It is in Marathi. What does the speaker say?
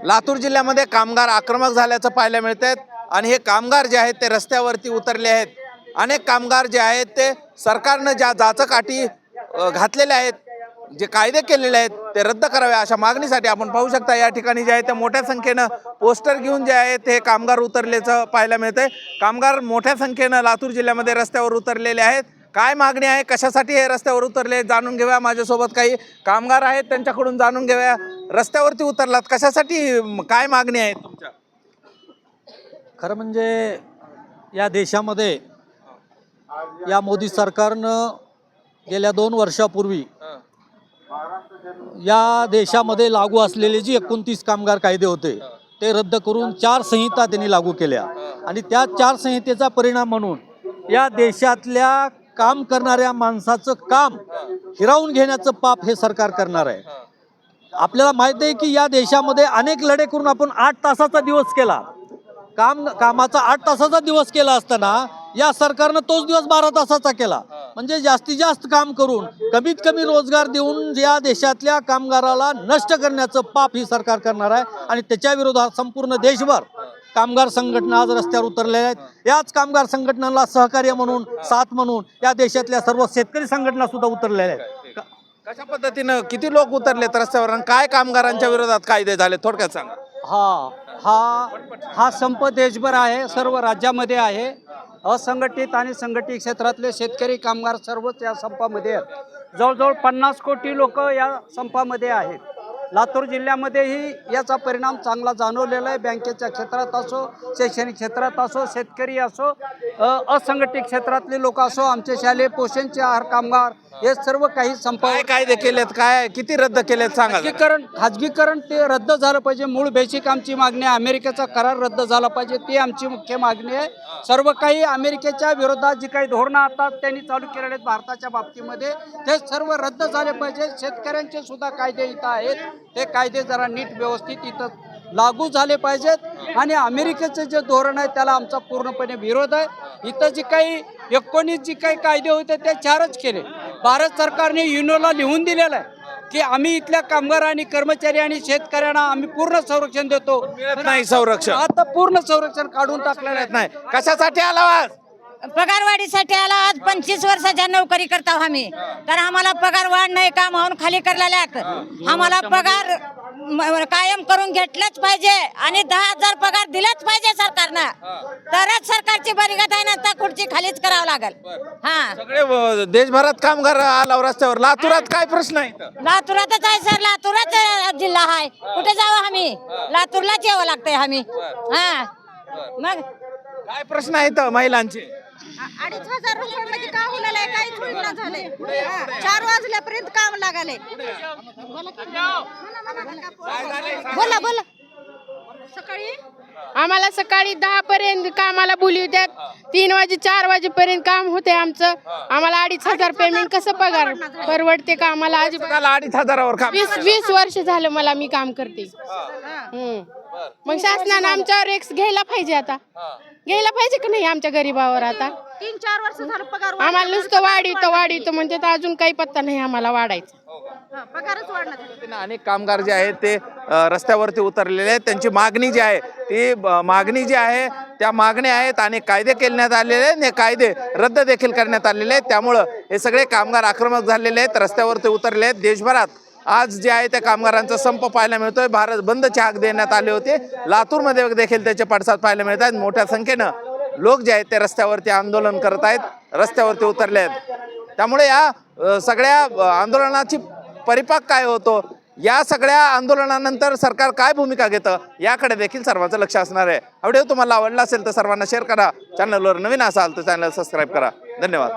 लातूर जिल्ह्यामध्ये कामगार आक्रमक झाल्याचं पाहायला मिळतंय आणि हे कामगार जे आहेत ते रस्त्यावरती उतरले आहेत। अनेक कामगार जे आहेत ते सरकारनं ज्या जाचकाठी घातलेल्या आहेत, जे कायदे केलेले आहेत ते रद्द करावे अशा मागणीसाठी आपण पाहू शकता या ठिकाणी जे आहे ते मोठ्या संख्येनं पोस्टर घेऊन जे आहेत हे कामगार उतरल्याचं पाहायला मिळतंय। कामगार मोठ्या संख्येनं लातूर जिल्ह्यामध्ये रस्त्यावर उतरलेले आहेत। काय मागणी आहे, कशासाठी हे रस्त्यावर उतरले जाणून घेऊया। माझ्यासोबत काही कामगार आहेत, त्यांच्याकडून जाणून घेऊया। रस्त्यावरती उतरलात कशासाठी, काय मागणी आहे तुमच्या? खरं म्हणजे या देशामध्ये या मोदी सरकारनं गेल्या 2 वर्षापूर्वी या देशामध्ये लागू असलेले जी 29 कामगार कायदे होते ते रद्द करून 4 संहिता त्यांनी लागू केल्या आणि त्या 4 संहितेचा परिणाम म्हणून या देशातल्या काम करणाऱ्या माणसाचं काम हिरावून घेण्याचं पाप हे सरकार करणार आहे। आपल्याला माहिती आहे की या देशामध्ये अनेक लढे करून आपण 8 तासाचा दिवस केला, कामाचा 8 तासाचा दिवस केला असताना या सरकारनं तोच दिवस 12 तासाचा केला। म्हणजे जास्तीत जास्त काम करून कमीत कमी रोजगार देऊन या देशातल्या कामगाराला नष्ट करण्याचं पाप ही सरकार करणार आहे आणि त्याच्या विरोधात संपूर्ण देशभर कामगार संघटना आज रस्त्यावर उतरलेल्या आहेत। याच कामगार संघटनांना सहकार्य म्हणून, साथ म्हणून या देशातल्या सर्व शेतकरी संघटना सुद्धा उतरलेल्या आहेत। कशा पद्धतीनं किती लोक उतरलेत रस्त्यावर आणि काय कामगारांच्या विरोधात कायदे झाले थोडक्यात सांगा। हा संप देशभर आहे, सर्व राज्यामध्ये आहे। असंघटित आणि संघटित क्षेत्रातले शेतकरी कामगार सर्वच या संपामध्ये आहेत। जवळजवळ 50 कोटी लोक या संपामध्ये आहेत। लातूर जिल्ह्यामध्येही याचा परिणाम चांगला जाणवलेला आहे। बँकेच्या क्षेत्रात असो, शैक्षणिक क्षेत्रात असो, शेतकरी असो, असंघटित क्षेत्रातले लोक असो, आमचे शालेय पोषणचे आहार कामगार, हे सर्व काही काय कायदे केलेत, काय किती रद्द केलेत सांगा। खाजगीकरण ते रद्द झालं पाहिजे। मूळ बेसिक आमची मागणी आहे, अमेरिकेचा करार रद्द झाला पाहिजे, ती आमची मुख्य मागणी आहे। सर्व काही अमेरिकेच्या विरोधात जी काही धोरणं आता त्यांनी चालू केलेले आहेत भारताच्या बाबतीमध्ये ते सर्व रद्द झाले पाहिजे। शेतकऱ्यांचे सुद्धा कायदे इथं आहेत, ते कायदे जरा नीट व्यवस्थित इथं लागू झाले पाहिजेत आणि अमेरिकेचे जे धोरण आहे त्याला आमचा पूर्णपणे विरोध आहे। इथं जी काही 19 जी काही कायदे होते ते 4च केले। भारत सरकारने युनोला लिहून दिलेलं आहे की आम्ही इथल्या कामगार आणि कर्मचारी आणि शेतकऱ्यांना आम्ही पूर्ण संरक्षण देतो। नाही संरक्षण, आता पूर्ण संरक्षण काढून टाकलेलं आहे। नाही कशासाठी आला आज? पगारवाढीसाठी आला आज। 25 वर्षाच्या नोकरी करता आम्ही, तर आम्हाला पगार वाढ नाही, काम होऊन खाली करलेल्या आम्हाला पगार कायम करून घेतलंच पाहिजे आणि 10,000 पगार दिलाच पाहिजे सरकारनं, तरच सरकारची बरीगत आहे ना, तर खुर्ची खालीच करावं लागेल। सगळे देशभरात कामगार आला रस्त्यावर, लातूरात काय प्रश्न आहे? लातूरातच आहे सर, लातूरच जिल्हा आहे, कुठे जावं आम्ही? लातूरलाच यावं लागतंय आम्ही। मग काय प्रश्न आहेत महिलांचे? 2,500 रुपयामध्ये का होणार आहे? काहीच होईना झालंय। 4 वाजल्यापर्यंत काम लागाले। बोला बोला। सकाळी 10 पर्यंत कामाला बोलवतात, 3 वाजे 4 वाजेपर्यंत काम होते आमचं। आम्हाला 2,500 पेमेंट कसं पगार परवडते का आम्हाला? 2,500वर काम? 20 वर्ष झालं मला मी काम करते। मग शासनानं आमच्यावर एक्स घ्यायला पाहिजे, आता घ्यायला पाहिजे की नाही आमच्या गरीबावर? आता 3-4 वर्ष झालं पगार आम्हाला नुसतं वाढीतं म्हणजे तर अजून काही पत्ता नाही आम्हाला वाढायचं। पगारच वाढणार। अनेक कामगार जे आहेत ते रस्त्यावरती उतरलेले आहेत। त्यांची मागणी जी आहे ती मागणी जी आहे त्या मागण्या आहेत आणि कायदे केल्यात आलेले आहेत, हे कायदे रद्द देखील करण्यात आलेले आहेत। त्यामुळं हे सगळे कामगार आक्रमक झालेले आहेत, रस्त्यावरती उतरले आहेत। देशभरात आज जे आहे त्या कामगारांचा संप पाहायला मिळतोय। भारत बंदचे हाक देण्यात आले होते, लातूरमध्ये देखील त्याचे पडसाद पाहायला मिळत आहेत। मोठ्या संख्येनं लोक जे आहेत ते रस्त्यावरती आंदोलन करत आहेत, रस्त्यावरती उतरले आहेत। त्यामुळे या सगळ्या आंदोलनाची परिपाक काय होतो, या सगळ्या आंदोलनानंतर सरकार काय भूमिका घेतं याकडे देखील सर्वांचं लक्ष असणार आहे। हा व्हिडिओ तुम्हाला आवडला असेल तर सर्वांना शेअर करा, चॅनलवर नवीन असाल तर चॅनल सबस्क्राईब करा। धन्यवाद।